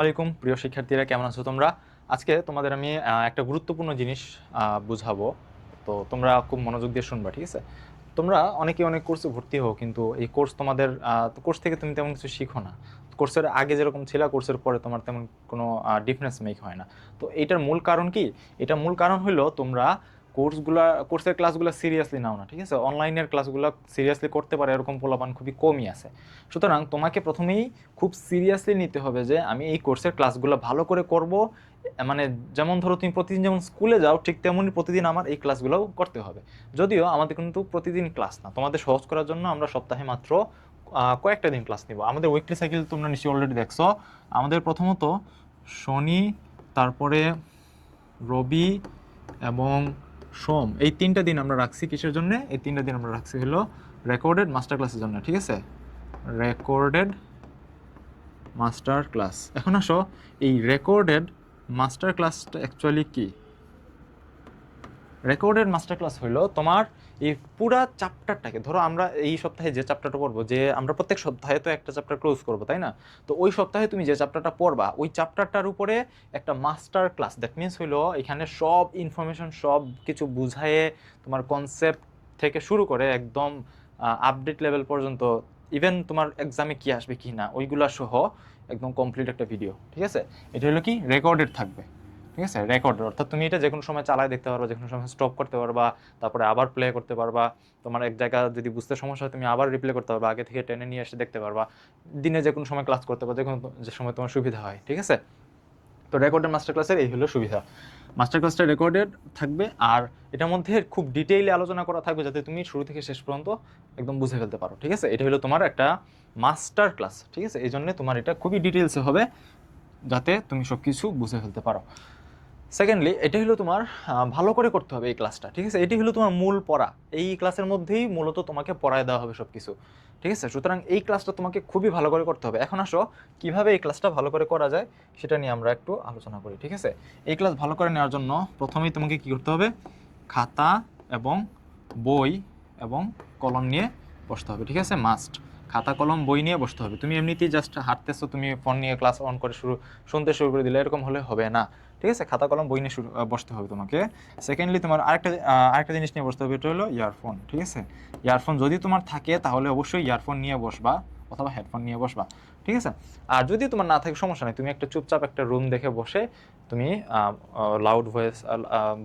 আলাইকুম প্রিয় শিক্ষার্থীরা, কেমন আছো তোমরা? আজকে তোমাদের আমি একটা গুরুত্বপূর্ণ জিনিস বুঝাবো। তো তোমরা খুব মনোযোগ দিয়ে শুনবা, ঠিক আছে? তোমরা অনেকে অনেক কোর্সে ভর্তি হও, কিন্তু এই কোর্স তোমাদের কোর্স থেকে তুমি তেমন কিছু শিখো না। কোর্সের আগে যেরকম ছিল, কোর্সের পরে তোমার তেমন কোনো ডিফারেন্স মেক হয় না। তো এটার মূল কারণ কি? এটা মূল কারণ হলো তোমরা কোর্সের ক্লাসগুলো সিরিয়াসলি নাও না, ঠিক আছে? অনলাইনের ক্লাসগুলো সিরিয়াসলি করতে পারে এরকম পোলাপান খুবই কমই আছে। সুতরাং তোমাকে প্রথমেই খুব সিরিয়াসলি নিতে হবে যে আমি এই কোর্সের ক্লাসগুলো ভালো করে করব। মানে যেমন ধরো তুমি প্রতিদিন যেমন স্কুলে যাও, ঠিক তেমনই প্রতিদিন আমার এই ক্লাসগুলোও করতে হবে। যদিও আমাদের কিন্তু প্রতিদিন ক্লাস না, তোমাদের সহজ করার জন্য আমরা সপ্তাহে মাত্র কয়েকটা দিন ক্লাস নিব। আমাদের উইকলি সাইকেল তোমরা নিশ্চয়ই অলরেডি দেখছো। আমাদের প্রথমত শনি, তারপরে রবি এবং সোম, এই তিনটা দিন আমরা রাখছি কিসের জন্য? এই তিনটা দিন আমরা রাখছি হলো রেকর্ডেড মাস্টার ক্লাসের জন্য, ঠিক আছে? Recorded master class. এখন আসো, এই রেকর্ডেড মাস্টার ক্লাসটা অ্যাকচুয়ালি কি? রেকর্ডেড মাস্টার ক্লাস হলো তোমার এই পুরা চ্যাপ্টারটাকে, ধরো আমরা এই সপ্তাহে যে চ্যাপ্টারটা পড়বো, যে আমরা প্রত্যেক সপ্তাহে তো একটা চ্যাপ্টার ক্লোজ করবো, তাই না? তো ওই সপ্তাহে তুমি যে চ্যাপ্টারটা পড়বা, ওই চ্যাপ্টারটার উপরে একটা মাস্টার ক্লাস, দ্যাট মিনস হইলো এখানে সব ইনফরমেশন সব কিছু বুঝায়ে তোমার কনসেপ্ট থেকে শুরু করে একদম আপডেট লেভেল পর্যন্ত, ইভেন তোমার এক্সামে কি আসবে কি না ওইগুলা সহ একদম কমপ্লিট একটা ভিডিও, ঠিক আছে? এটা হলো কি রেকর্ডেড থাকবে, ঠিক আছে? রেকর্ডের অর্থাৎ তুমি এটা যে কোনো সময় চালায় দেখতে পারবা, যে কোনো সময় স্টপ করতে পারবা, তারপরে আবার প্লে করতে পারবা। তোমার এক জায়গা যদি বুঝতে সমস্যা হয় তুমি আবার রিপ্লে করতে পারবা, আগে থেকে টেনে নিয়ে এসে দেখতে পারবা। দিনে যে কোনো সময় ক্লাস করতে পারবা, যে কোনো যে সময় তোমার সুবিধা হয়, ঠিক আছে? তো রেকর্ডেড মাস্টার ক্লাসের এই হলো সুবিধা, মাস্টার ক্লাসটা রেকর্ডেড থাকবে। আর এটার মধ্যে খুব ডিটেইলে আলোচনা করা থাকবে, যাতে তুমি শুরু থেকে শেষ পর্যন্ত একদম বুঝে ফেলতে পারো, ঠিক আছে? এটা হলো তোমার একটা মাস্টার ক্লাস, ঠিক আছে? এই জন্য তোমার এটা খুবই ডিটেলসে হবে, যাতে তুমি সব কিছু বুঝে ফেলতে পারো। সেকেন্ডলি, এটা হলো তোমার ভালো করে করতে হবে এই ক্লাসটা, ঠিক আছে? এটি হলো তোমার মূল পড়া। এই ক্লাসের মধ্যেই মূলত তোমাকে পড়ায় দেওয়া হবে সব কিছু, ঠিক আছে? সুতরাং এই ক্লাসটা তোমাকে খুবই ভালো করে করতে হবে। এখন আসো, কিভাবে এই ক্লাসটা ভালো করে করা যায় সেটা নিয়ে আমরা একটু আলোচনা করি, ঠিক আছে? এই ক্লাস ভালো করে নেওয়ার জন্য প্রথমেই তোমাকে কি করতে হবে? খাতা এবং বই এবং কলম নিয়ে বসতে হবে, ঠিক আছে? মাস্ট খাতা কলম বই নিয়ে বসতে হবে। তুমি এমনিতেই জাস্ট হাঁটতেছো, তুমি ফোন নিয়ে ক্লাস অন করে শুনতে শুরু করে দিলে, এরকম হলে হবে না, ঠিক আছে? খাতা কলম বই নিয়ে বসতে হবে তোমাকে। সেকেন্ডলি, তোমার আরেকটা জিনিস নিয়ে বসতে হবে, এটা হলো ইয়ারফোন, ঠিক আছে? ইয়ারফোন যদি তোমার থাকে তাহলে অবশ্যই ইয়ারফোন নিয়ে বসবা, অথবা হেডফোন নিয়ে বসবা, ঠিক আছে? আর যদি তোমার না থাকে সমস্যা নেই, তুমি একটা চুপচাপ একটা রুম দেখে বসে তুমি লাউড ভয়েস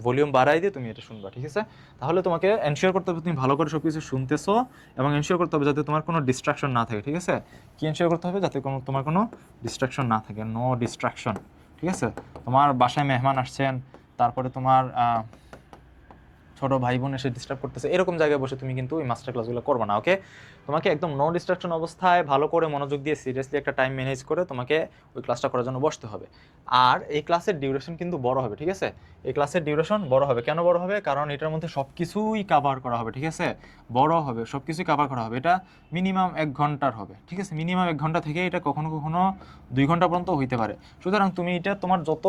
ভলিউম বাড়াই দিয়ে তুমি এটা শুনবা, ঠিক আছে? তাহলে তোমাকে এনশিওর করতে হবে তুমি ভালো করে সব কিছু শুনতেছো, এবং এনশিওর করতে হবে যাতে তোমার কোনো ডিস্ট্রাকশন না থাকে, ঠিক আছে? কি এনশিওর করতে হবে? যাতে তোমার কোনো ডিস্ট্রাকশন না থাকে, নো ডিস্ট্রাকশন, ঠিক আছে? তোমার বাসায় মেহমান আসছেন, তারপরে তোমার ছোট ভাই বোন এসে ডিস্টার্ব করতেছে, এরকম জায়গায় বসে তুমি কিন্তু ওই মাস্টার ক্লাসগুলো করবে না, ওকে? তোমাকে একদম নো ডিস্ট্রাকশন অবস্থায় ভালো করে মনোযোগ দিয়ে সিরিয়াসলি একটা টাইম ম্যানেজ করে তোমাকে ওই ক্লাসটা করার জন্য বসতে হবে। আর এই ক্লাসের ডিউরেশন কিন্তু বড় হবে, ঠিক আছে? এই ক্লাসের ডিউরেশন বড় হবে। কেন বড় হবে? কারণ এটার মধ্যে সব কিছুই কাভার করা হবে, ঠিক আছে? বড় হবে, সব কিছুই কাভার করা হবে। এটা মিনিমাম 1 ঘন্টার হবে, ঠিক আছে? মিনিমাম 1 ঘন্টা থেকে এটা কখনো কখনো 2 ঘন্টা পর্যন্ত হইতে পারে। সুতরাং তুমি এটা তোমার যত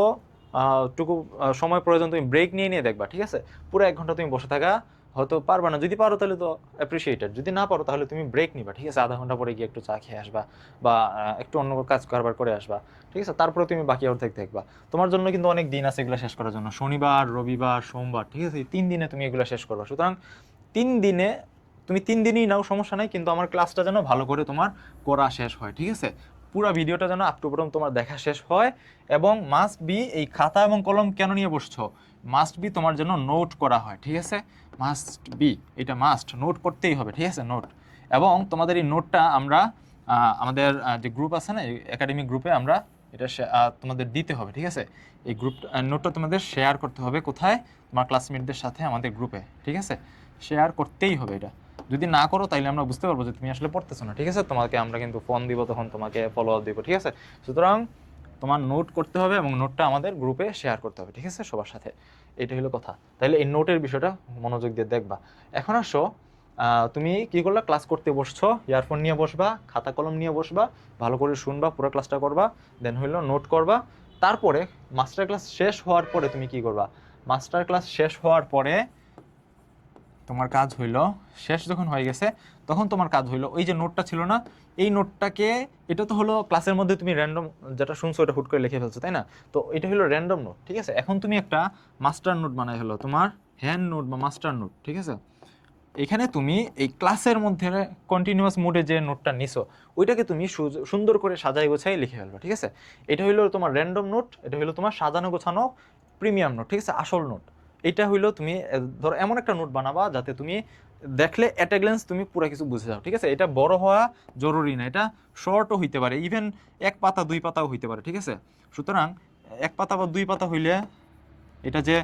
টুকু সময় প্রয়োজন তুমি ব্রেক নিয়ে নিয়ে দেখবা, ঠিক আছে? পুরো 1 ঘন্টা তুমি বসে থাকা হয়তো পারবা না, যদি পারো তাহলে তো অ্যাপ্রিসিয়েটেড, যদি না পারো তাহলে তুমি ব্রেক নিবা, ঠিক আছে? আধা ঘন্টা পরে গিয়ে একটু চা খেয়ে আসবা, বা একটু অন্য কাজ কারবার করে আসবা, ঠিক আছে? তারপরে তুমি বাকি অর্ধেক দেখবা। তোমার জন্য কিন্তু অনেক দিন আছে এগুলো শেষ করার জন্য, শনিবার রবিবার সোমবার, ঠিক আছে? এই 3 দিনে তুমি এগুলো শেষ করবা। সুতরাং 3 দিনে, তুমি 3 দিনই নাও, সমস্যা নাই, কিন্তু আমার ক্লাসটা যেন ভালো করে তোমার করা শেষ হয়, ঠিক আছে? পুরো ভিডিওটা যেন আপ টু বটম তোমার দেখা শেষ হয়। এবং মাস্ট বি, এই খাতা এবং কলম কেন নিয়ে বসছো? মাস্ট বি তোমার জন্য নোট করা হয়, ঠিক আছে? মাস্ট বি, এটা মাস্ট, নোট করতেই হবে, ঠিক আছে? নোট। এবং তোমাদের এই নোটটা আমরা আমাদের যে গ্রুপ আছে না, একাডেমিক গ্রুপে আমরা এটা তোমাদের দিতে হবে, ঠিক আছে? এই গ্রুপ নোটটা তোমাদের শেয়ার করতে হবে কোথায়? তোমার ক্লাসমেটদের সাথে আমাদের গ্রুপে, ঠিক আছে? শেয়ার করতেই হবে এটা। যদি না করো তাইলে আমরা বুঝতে পারবো যে তুমি আসলে পড়তেছো না, ঠিক আছে? তোমাকে আমরা কিন্তু ফোন দিব, তখন তোমাকে ফলো আপ দিব, ঠিক আছে? সুতরাং তোমার নোট করতে হবে এবং নোটটা আমাদের গ্রুপে শেয়ার করতে হবে, ঠিক আছে? সবার সাথে। এটা হলো কথা। তাহলে এই নোটের বিষয়টা মনোযোগ দিয়ে দেখবা। এখন আসো, তুমি কি করলা? ক্লাস করতে বসছো, ইয়ারফোন নিয়ে বসবা, খাতা কলম নিয়ে বসবা, ভালো করে শুনবা, পুরো ক্লাসটা করবা, দেন হইলো নোট করবা। তারপরে মাস্টার ক্লাস শেষ হওয়ার পরে তুমি কি করবা? মাস্টার ক্লাস শেষ হওয়ার পরে তোমার কাজ হইলো শেষ যখন হয়ে গেছে তখন তোমার কাজ হইলো ওই যে নোটটা ছিল না, এই নোটটাকে, এটা তো হলো ক্লাসের মধ্যে তুমি র্যান্ডম যেটা শুনছো ওটা হুট করে লিখে ফেলছো, তাই না? তো এটা হলো র্যান্ডম নোট, ঠিক আছে? এখন তুমি একটা মাস্টার নোট বানাই হলো, তোমার হ্যান্ড নোট বা মাস্টার নোট, ঠিক আছে? এখানে তুমি এই ক্লাসের মধ্যে কন্টিনিউয়াস মোডে যে নোটটা নিছো ওইটাকে তুমি সুন্দর করে সাজাই গোছাই লিখে ফেলবে, ঠিক আছে? এটা হইলো তোমার র্যান্ডম নোট, এটা হইলো তোমার সাজানো গোছানো প্রিমিয়াম নোট, ঠিক আছে? আসল নোট এটা হইলো তুমি ধরো এমন একটা নোট বানাবা যাতে তুমি দেখলে অ্যাট এ গ্ল্যান্স তুমি পুরো কিছু বুঝে যাও, ঠিক আছে? এটা বড় হওয়া জরুরি না, এটা শর্টও হইতে পারে, ইভেন 1 পাতা 2 পাতাও হইতে পারে, ঠিক আছে? সুতরাং 1 পাতা বা 2 পাতা হইলে এটা যে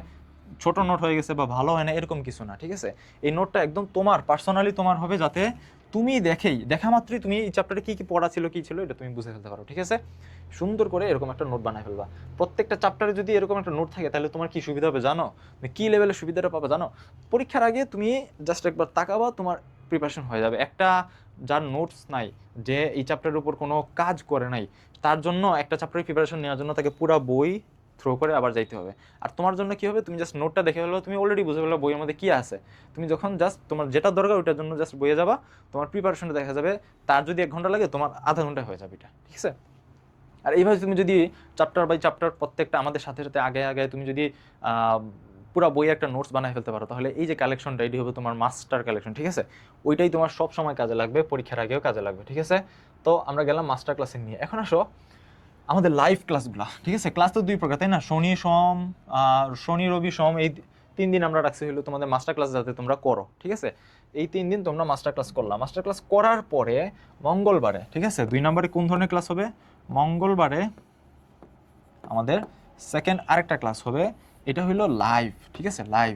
ছোট নোট হয়ে গেছে বা ভালো হয় না এরকম কিছু না, ঠিক আছে? এই নোটটা একদম তোমার পার্সোনালি তোমার হবে, যাতে তুমি দেখা মাত্রই তুমি এই চ্যাপ্টারে কি কি পড়া ছিল কি ছিল এটা তুমি বুঝে ফেলতে পারো, ঠিক আছে? সুন্দর করে এরকম একটা নোট বানায় ফেলবা। প্রত্যেকটা চ্যাপ্টারে যদি এরকম একটা নোট থাকে তাহলে তোমার কি সুবিধা হবে জানো? কি লেভেলের সুবিধাটা পাবে জানো? পরীক্ষার আগে তুমি জাস্ট একবার তাকাবা, তোমার প্রিপারেশন হয়ে যাবে। একটা যার নোটস নাই, যে এই চ্যাপ্টারের উপর কোনো কাজ করে নাই, তার জন্য একটা চ্যাপ্টারের প্রিপারেশন নেওয়ার জন্য তাকে পুরো বই থ্রো করে আবার যাইতে হবে। আর তোমার জন্য কি হবে, তুমি জাস্ট নোটটা দেখে ফেলো, তুমি অলরেডি বুঝে ফেলো বইয়ের মধ্যে কি আছে। তুমি যখন জাস্ট তোমার যেটা দরকার ওইটার জন্য জাস্ট বইয়ে যাবা, তোমার প্রিপারেশনটা দেখা যাবে, তার যদি 1 ঘন্টা লাগে তোমার আধা ঘন্টায় হয়ে যাবে এটা, ঠিক আছে? আর এইভাবে তুমি যদি চ্যাপ্টার বাই চ্যাপ্টার প্রত্যেকটা আমাদের সাথে সাথে আগে আগে তুমি যদি পুরো বইয়ে একটা নোটস বানায় ফেলতে পারো, তাহলে এই যে কালেকশনটা এটি হবে তোমার মাস্টার কালেকশন, ঠিক আছে? ওইটাই তোমার সব সময় কাজে লাগবে, পরীক্ষার আগেও কাজে লাগবে, ঠিক আছে? তো আমরা গেলাম মাস্টার ক্লাসে নিয়ে। এখন আসো আমাদের লাইভ ক্লাসগুলা, ঠিক আছে? ক্লাস তো 2 প্রকার, তাই না? শনি রবি সোম, এই 3 দিন আমরা রাখছি হলো তোমাদের মাস্টার ক্লাস যাতে তোমরা করো, ঠিক আছে? এই 3 দিন তোমরা মাস্টার ক্লাস করলাম। মাস্টার ক্লাস করার পরে মঙ্গলবারে, ঠিক আছে, 2 নম্বরে কোন ধরনের ক্লাস হবে? মঙ্গলবারে আমাদের সেকেন্ড আরেকটা ক্লাস হবে, এটা হইলো লাইভ, ঠিক আছে? লাইভ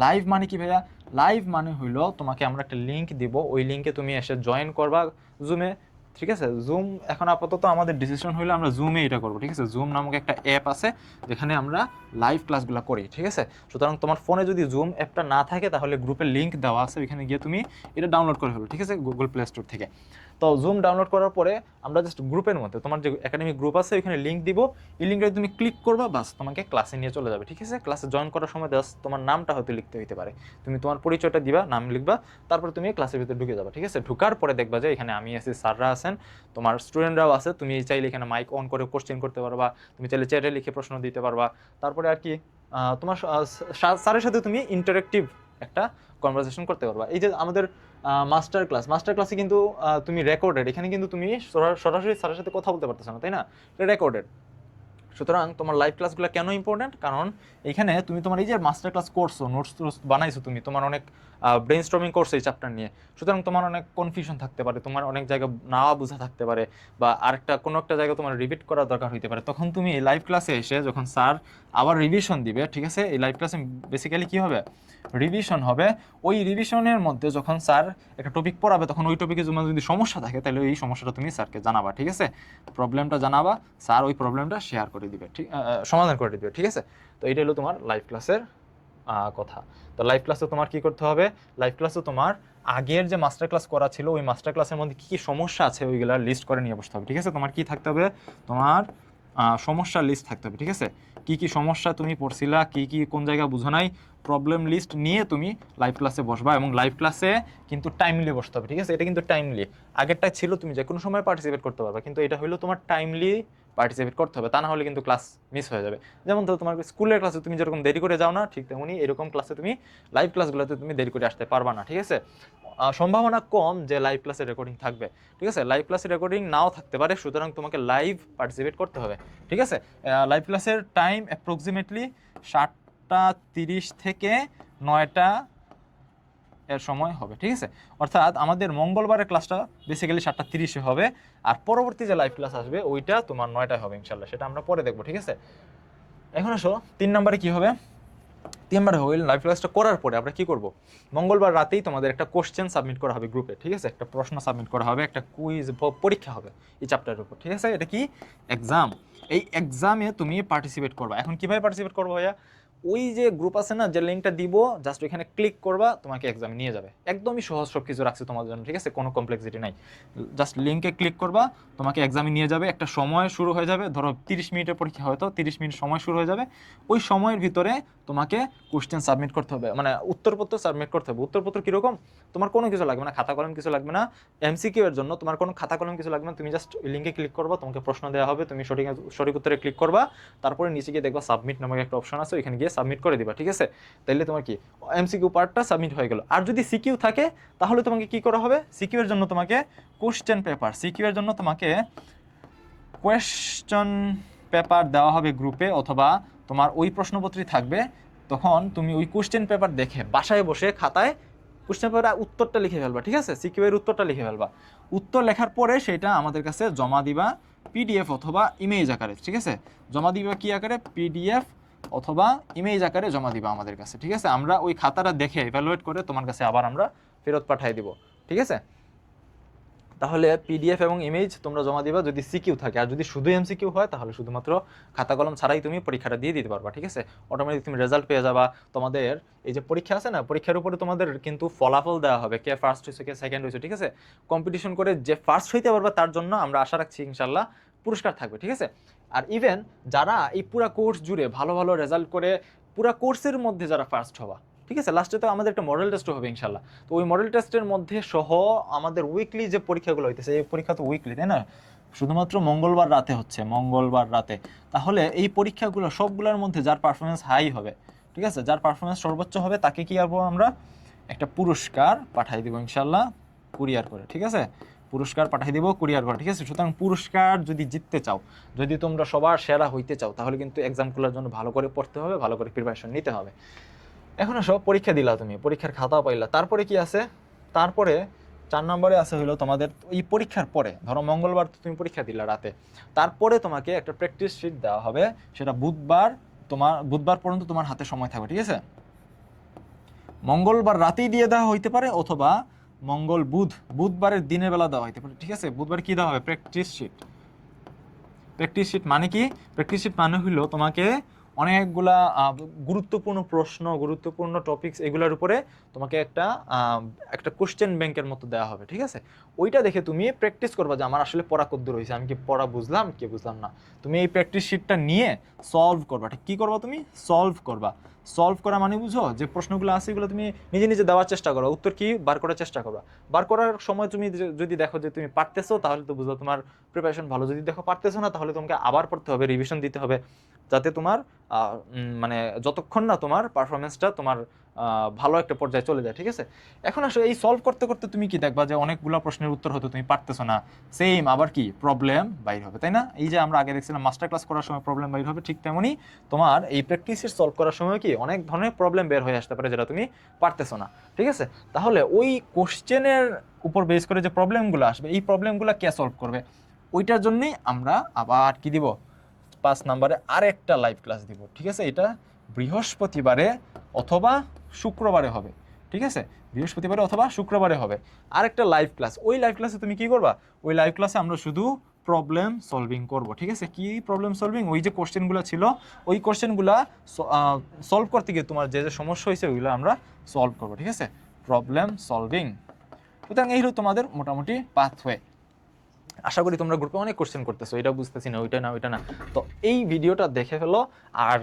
লাইভ মানে কি ভাইয়া? লাইভ মানে হইলো তোমাকে আমরা একটা লিঙ্ক দিব, ওই লিঙ্কে তুমি এসে জয়েন করবা জুমে, ঠিক আছে? জুম এখন আপাতত আমাদের ডিসিশন হইলো আমরা জুমে এটা করবো, ঠিক আছে? জুম নামক একটা অ্যাপ আছে যেখানে আমরা লাইভ ক্লাসগুলো করি, ঠিক আছে? সুতরাং তোমার ফোনে যদি জুম অ্যাপটা না থাকে তাহলে গ্রুপের লিঙ্ক দেওয়া আছে, ওইখানে গিয়ে তুমি এটা ডাউনলোড করে ফেলো, ঠিক আছে? গুগল প্লে স্টোর থেকে। তো জুম ডাউনলোড করার পরে আমরা জাস্ট গ্রুপের মধ্যে তোমার যে একাডেমিক গ্রুপ আছে ওইখানে লিঙ্ক দিব, এই লিঙ্কটা তুমি ক্লিক করবা, বাস তোমাকে ক্লাসে নিয়ে চলে যাবে, ঠিক আছে? ক্লাসে জয়েন করার সময় জাস্ট তোমার নামটা হয়তো লিখতে হইতে পারে, তুমি তোমার পরিচয়টা দিবা, নাম লিখবা, তারপর তুমি ক্লাসের ভিতরে ঢুকে যাবে, ঠিক আছে? ঢুকার পরে দেখবা যে এখানে আমি আছি, স্যাররা আছেন, তোমার স্টুডেন্টরাও আছে, তুমি চাইলে এখানে মাইক অন করে কোশ্চেন করতে পারবা, তুমি চাইলে চ্যাটে লিখে প্রশ্ন দিতে পারবা। তারপরে আর কি তোমার স্যারের সাথে তুমি ইন্টারেক্টিভ একটা কনভারসেশন করতে পারবা। এই যে আমাদের মাস্টার ক্লাসে কিন্তু তুমি রেকর্ডেড, এখানে কিন্তু তুমি সরাসরি স্যারের সাথে কথা বলতে পারতেছো না, তাই না? এটা রেকর্ডেড। সুতরাং তোমার লাইভ ক্লাসগুলো কেন ইম্পর্টেন্ট? কারণ এখানে তুমি তোমার এই যে মাস্টার ক্লাস করছো, নোটস বানাইছো, তুমি তোমার অনেক ব্রেন স্টর্মিং করছো এই চ্যাপ্টার নিয়ে, সুতরাং তোমার অনেক কনফিউশন থাকতে পারে, তোমার অনেক জায়গা না বোঝা থাকতে পারে, বা আরেকটা কোনো একটা জায়গা তোমার রিপিট করার দরকার হইতে পারে। তখন তুমি এই লাইভ ক্লাসে এসে যখন স্যার আবার রিভিশন দিবে, ঠিক আছে, এই লাইভ ক্লাসে বেসিক্যালি কী হবে, রিভিশন হবে। ওই রিভিশনের মধ্যে যখন স্যার একটা টপিক পড়াবে তখন ওই টপিকে তোমার যদি সমস্যা থাকে তাহলে এই সমস্যাটা তুমি স্যারকে জানাবা, ঠিক আছে? প্রবলেমটা জানাবা, স্যার ওই প্রবলেমটা শেয়ার করে দিবে, ঠিক সমাধান করে দিবে, ঠিক আছে? তো এইটা হলো তোমার লাইভ ক্লাসের কথা। তো লাইভ ক্লাসে তোমার কি করতে হবে? লাইভ ক্লাসে তোমার আগের যে মাস্টার ক্লাস করা ছিল ওই মাস্টার ক্লাসের মধ্যে কী কী সমস্যা আছে ওইগুলা লিস্ট করে নিয়ে বসতে হবে, ঠিক আছে? তোমার কি থাকতে হবে? তোমার সমস্যার লিস্ট থাকতে হবে, ঠিক আছে? কি কি সমস্যা তুমি পড়ছিলা, কি কি কোন জায়গা বুঝো নাই, প্রবলেম লিস্ট নিয়ে তুমি লাইভ ক্লাসে বসবা, এবং লাইভ ক্লাসে কিন্তু টাইমলি বসতে হবে, ঠিক আছে? এটা কিন্তু টাইমলি, আগেরটা ছিল তুমি যে কোনো সময় পার্টিসিপেট করতে পারবে, কিন্তু এটা হলো তোমার টাইমলি পার্টিসিপেট করতে হবে, তা না হলে কিন্তু ক্লাস মিস হয়ে যাবে। যেমন ধরো তোমার স্কুলের ক্লাসে তুমি যেরকম দেরি করে যাও না, ঠিক তেমনি এরকম ক্লাসে তুমি লাইভ ক্লাসগুলোতে তুমি দেরি করে আসতে পারবা না, ঠিক আছে? সম্ভাবনা কম যে লাইভ ক্লাসের রেকর্ডিং থাকবে, ঠিক আছে? লাইভ ক্লাসের রেকর্ডিং নাও থাকতে পারে, সুতরাং তোমাকে লাইভ পার্টিসিপেট করতে হবে, ঠিক আছে? লাইভ ক্লাসের টাইম অ্যাপ্রক্সিমেটলি 7টা 30 থেকে 9টা এর সময় হবে, ঠিক আছে? অর্থাৎ আমাদের মঙ্গলবারের ক্লাসটা বেসিক্যালি 7টা 30-এ হবে, আর পরবর্তী যে লাইভ ক্লাস আসবে ওইটা তোমার 9টায় হবে ইনশাল্লাহ, সেটা আমরা পরে দেখবো, ঠিক আছে? এখন আসো 3 নম্বরে কি হবে। 3 নম্বরে হইল লাইভ ক্লাসটা করার পরে আমরা কি করব, মঙ্গলবার রাতেই তোমাদের একটা কোশ্চেন সাবমিট করা হবে গ্রুপে, ঠিক আছে? একটা প্রশ্ন সাবমিট করা হবে, একটা কুইজ পরীক্ষা হবে এই চ্যাপ্টারের উপর, ঠিক আছে? এটা কি এক্সাম, এই এক্সামে তুমি পার্টিসিপেট করবা। এখন কিভাবে পার্টিসিপেট করবো ভাইয়া? ওই যে গ্রুপ আছে না, যে লিঙ্কটা দিব, জাস্ট ওইখানে ক্লিক করবা, তোমাকে এক্সামে নিয়ে যাবে। একদমই সহজ সব কিছু রাখছে তোমাদের জন্য, ঠিক আছে, কোনো কমপ্লেক্সিটি নাই। জাস্ট লিঙ্কে ক্লিক করবা, তোমাকে এক্সামে নিয়ে যাবে। একটা সময় শুরু হয়ে যাবে, ধরো 30 মিনিটের পরীক্ষা, হয়তো 30 মিনিট সময় শুরু হয়ে যাবে। ওই সময়ের ভিতরে তোমাকে কোশ্চেন সাবমিট করতে হবে, মানে উত্তরপত্র সাবমিট করতে হবে। উত্তরপত্র কীরকম, তোমার কোনো কিছু লাগবে না, খাতা কলম কিছু লাগবে না। এমসিকিউ এর জন্য তোমার কোনো খাতা কলম কিছু লাগবে না, তুমি জাস্ট লিঙ্কে ক্লিক করবা, তোমাকে প্রশ্ন দেওয়া হবে, তুমি সঠিক উত্তরে ক্লিক করবা, তারপরে নিচে গিয়ে দেখবা সাবমিট নামক একটা অপশন আছে, ওইখানে গিয়ে সাবমিট করে দিবা, ঠিক আছে। তাইলে তোমার কি এমসিকিউ পার্টটা সাবমিট হয়ে গেল। আর যদি সিকিউ থাকে তাহলে তোমাকে কি করা হবে, সিকিউ এর জন্য তোমাকে কোশ্চেন পেপার, সিকিউ এর জন্য তোমাকে কোয়েশ্চন পেপার দেওয়া হবে গ্রুপে, অথবা তোমার ওই প্রশ্নপত্রই থাকবে। তখন তুমি ওই কোশ্চেন পেপার দেখে বাসায় বসে খাতায় কোশ্চেন পেপারে উত্তরটা লিখে ফেলবা, ঠিক আছে, সিকিউ এর উত্তরটা লিখে ফেলবা। উত্তর লেখার পরে সেটা আমাদের কাছে জমা দিবা পিডিএফ অথবা ইমেজ আকারে, ঠিক আছে। জমা দিবা কি আকারে, পিডিএফ অথবা ইমেজ আকারে জমা দিবা আমাদের কাছে, ঠিক আছে। আমরা ওই খাতাটা দেখে ইভ্যালুয়েট করে তোমার কাছে আবার আমরা ফেরত পাঠিয়ে দিব, ঠিক আছে। তাহলে পিডিএফ এবং ইমেজ তোমরা জমা দিবা যদি সিকিউ থাকে। আর যদি শুধু এমসিকিউ হয় তাহলে শুধুমাত্র খাতা কলম ছাড়াই তুমি পরীক্ষাটা দিয়ে দিতে পারবা, ঠিক আছে। অটোমেটিক তুমি রেজাল্ট পেয়ে যাবা। তোমাদের এই যে পরীক্ষা আছে না, পরীক্ষার উপরে তোমাদের কিন্তু ফলাফল দেওয়া হবে, কে ফার্স্ট হয়েছে কে সেকেন্ড হয়েছে, ঠিক আছে। কম্পিটিশন করে যে ফার্স্ট হইতে পারবা তার জন্য আমরা আশা রাখছি ইনশাল্লাহ পুরস্কার থাকবে, ঠিক আছে। আর ইভেন যারা এই পুরা কোর্স জুড়ে ভালো ভালো রেজাল্ট করে পুরা কোর্সের মধ্যে যারা ফার্স্ট হবা, ঠিক আছে, লাস্টে তো আমাদের একটা মডেল টেস্টও হবে ইনশাল্লাহ। তো ওই মডেল টেস্টের মধ্যে সহ আমাদের উইকলি যে পরীক্ষাগুলো হইতেছে, এই পরীক্ষা তো উইকলি, তাই না, শুধুমাত্র মঙ্গলবার রাতে হচ্ছে, মঙ্গলবার রাতে। তাহলে এই পরীক্ষাগুলো সবগুলোর মধ্যে যার পারফরমেন্স হাই হবে, ঠিক আছে, যার পারফরমেন্স সর্বোচ্চ হবে, তাকে কি করবো আমরা, একটা পুরস্কার পাঠাই দিব ইনশাল্লাহ কুরিয়ার করে, ঠিক আছে। পুরস্কার পাঠিয়ে দিব কুরিয়ার করে, ঠিক আছে। সুতরাং পুরস্কার যদি জিততে চাও, যদি তোমরা সবার সেরা হইতে চাও, তাহলে কিন্তু এক্সামগুলোর জন্য ভালো করে পড়তে হবে, ভালো করে প্রিপারেশন নিতে হবে। এখন আসো, পরীক্ষা দিলা তুমি, পরীক্ষার খাতা পাইলা, তারপরে কি আছে, তারপরে 4 নম্বরে আছে হলো তোমাদের এই পরীক্ষার পরে, ধরো মঙ্গলবার তুমি পরীক্ষা দিলা রাতে, তারপরে তোমাকে একটা প্র্যাকটিস শিট দেওয়া হবে, সেটা বুধবার পর্যন্ত তোমার হাতে সময় থাকবে, ঠিক আছে। মঙ্গলবার রাতেই দিয়ে দেওয়া হইতে পারে, অথবা বুধবারের দিনের বেলা দেওয়া হইতে পারে, ঠিক আছে। বুধবার কি দেওয়া হবে, প্র্যাকটিস শিট। প্র্যাকটিস শিট মানে কি, প্র্যাকটিস শিট মানে হলো তোমাকে অনেকগুলা গুরুত্বপূর্ণ প্রশ্ন, গুরুত্বপূর্ণ টপিকস, এগুলোর উপরে তোমাকে একটা কোশ্চেন ব্যাংকের মতো দেওয়া হবে, ঠিক আছে। ওইটা দেখে তুমি প্র্যাকটিস করবা যে আমার আসলে পড়া কদ্দূর হয়েছে, আমি কি পড়া বুঝলাম কি বুঝলাম না। তুমি এই প্র্যাকটিস শিটটা নিয়ে সলভ করবা, ঠিক কী করবা, তুমি সলভ করবা। সলভ করা মানে বুঝো, যে প্রশ্নগুলো আছে এগুলো তুমি নিজে নিজে দেওয়ার চেষ্টা করো, উত্তর কি বার করার চেষ্টা করবা। বার করার সময় তুমি যদি দেখো যে তুমি পারতেছো, তাহলে তো বুঝলো তোমার প্রিপারেশন ভালো। যদি দেখো পারতেছো না, তাহলে তোমাকে আবার পড়তে হবে, রিভিশন দিতে হবে, যাতে তোমার মানে যতক্ষণ না তোমার পারফরমেন্সটা তোমার ভালো একটা পর্যায়ে চলে যায়, ঠিক আছে। এখন আসলে এই সলভ করতে করতে তুমি কি দেখবা যে অনেকগুলো প্রশ্নের উত্তর হয়তো তুমি পারতেছো না, সেম আবার কি প্রবলেম বাইর হবে, তাই না। এই যে আমরা আগে দেখছিলাম মাস্টার ক্লাস করার সময় প্রবলেম বাইর হবে, ঠিক তেমনি তোমার এই প্র্যাকটিসের সলভ করার সময় কি অনেক ধরনের প্রবলেম বের হয়ে আসতে পারে, যেটা তুমি পারতেছো না, ঠিক আছে। তাহলে ওই কোশ্চেনের উপর বেস করে যে প্রবলেমগুলো আসবে, এই প্রবলেমগুলো কে সলভ করবে, ওইটার জন্যই আমরা আবার কি দিব, 5 নম্বরে আরেকটা লাইভ ক্লাস দিব, ঠিক আছে। এটা বৃহস্পতিবারে অথবা শুক্রবারে হবে, ঠিক আছে। বৃহস্পতিবারে অথবা শুক্রবারে হবে আরেকটা লাইভ ক্লাস। ওই লাইভ ক্লাসে তুমি কি করবা, ওই লাইভ ক্লাসে আমরা শুধু প্রবলেম সলভিং করব, ঠিক আছে। কি প্রবলেম সলভিং, ওই যে কোশ্চেনগুলো ছিল, ওই কোশ্চেনগুলো সলভ করতে গিয়ে তোমার যে যে সমস্যা হয়েছে ওইগুলো আমরা সলভ করবো, ঠিক আছে, প্রবলেম সলভিং। সুতরাং এই হলো তোমাদের মোটামুটি পাথওয়ে। আশা করি তোমরা গ্রুপে অনেক কোশ্চেন করতেছো, এটা বুঝতেছি না, ওইটা না ওইটা না। তো এই ভিডিওটা দেখে ফেলো, আর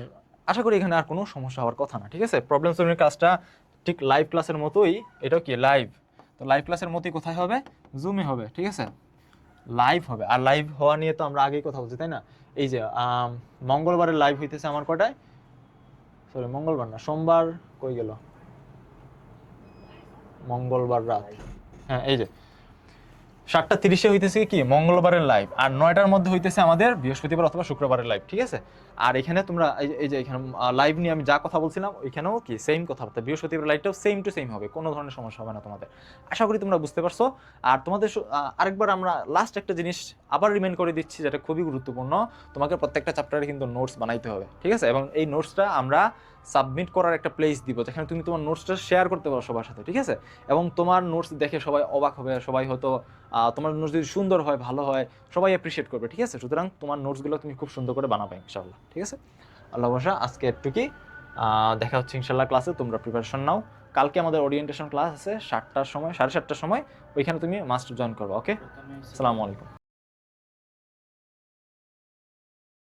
আশা করি এখানে আর কোনো সমস্যা হওয়ার কথা না, ঠিক আছে। প্রবলেম সলভিং ক্লাসটা ঠিক লাইভ ক্লাসের মতোই, এটাও কি লাইভ, তো লাইভ ক্লাসের মতোই কোথায় হবে, জুমে হবে, ঠিক আছে, লাইভ হবে। আর লাইভ হওয়া নিয়ে তো আমরা আগেই কথা বলছি, তাই না। এই যে মঙ্গলবারের লাইভ হইতেছে আমার কটায়, সরি মঙ্গলবার না, সোমবার, কই গেল, মঙ্গলবার রাত, হ্যাঁ এই যে 7:30 হইতেছে কি মঙ্গলবারের লাইভ, আর 9টার মধ্যে হইতেছে আমাদের বৃহস্পতিবার অথবা শুক্রবারের লাইভ, ঠিক আছে। আর এখানে তোমরা এই যে এখানে লাইভ নিয়ে আমি যা কথা বলছিলাম ওইখানেও কি সেম কথাবার্তা, বৃহস্পতিবার লাইভটাও সেম টু সেম হবে, কোনো ধরনের সমস্যা হবে না তোমাদের। আশা করি তোমরা বুঝতে পারছো। আর তোমাদের আরেকবার আমরা লাস্ট একটা জিনিস আবার রিমাইন্ড করে দিচ্ছি, যেটা খুবই গুরুত্বপূর্ণ, তোমাকে প্রত্যেকটা চ্যাপ্টারে কিন্তু নোটস বানাইতে হবে, ঠিক আছে। এবং এই নোটসটা আমরা সাবমিট করার একটা প্লেস দিব, যেখানে তুমি তোমার নোটসটা শেয়ার করতে পারো সবার সাথে, ঠিক আছে। এবং তোমার নোটস দেখে সবাই অবাক হবে, সবাই হয়তো তোমার নোটস যদি সুন্দর হয়, ভালো হয়, সবাই অ্যাপ্রিসিয়েট করবে, ঠিক আছে। সুতরাং তোমার নোটসগুলো তুমি খুব সুন্দর করে বানাবে ইনশাআল্লাহ, ঠিক আছে। আল্লাহ ভরসা, আজকে একটু কি দেখা হচ্ছে ইনশাল্লাহ ক্লাসে, তোমরা প্রিপারেশন নাও। কালকে আমাদের ওরিয়েন্টেশন ক্লাস আছে 7টার সময়, 7:30টার সময়, ওইখানে তুমি মাস্ট জয়েন করবে। ওকে, আসসালামু আলাইকুম।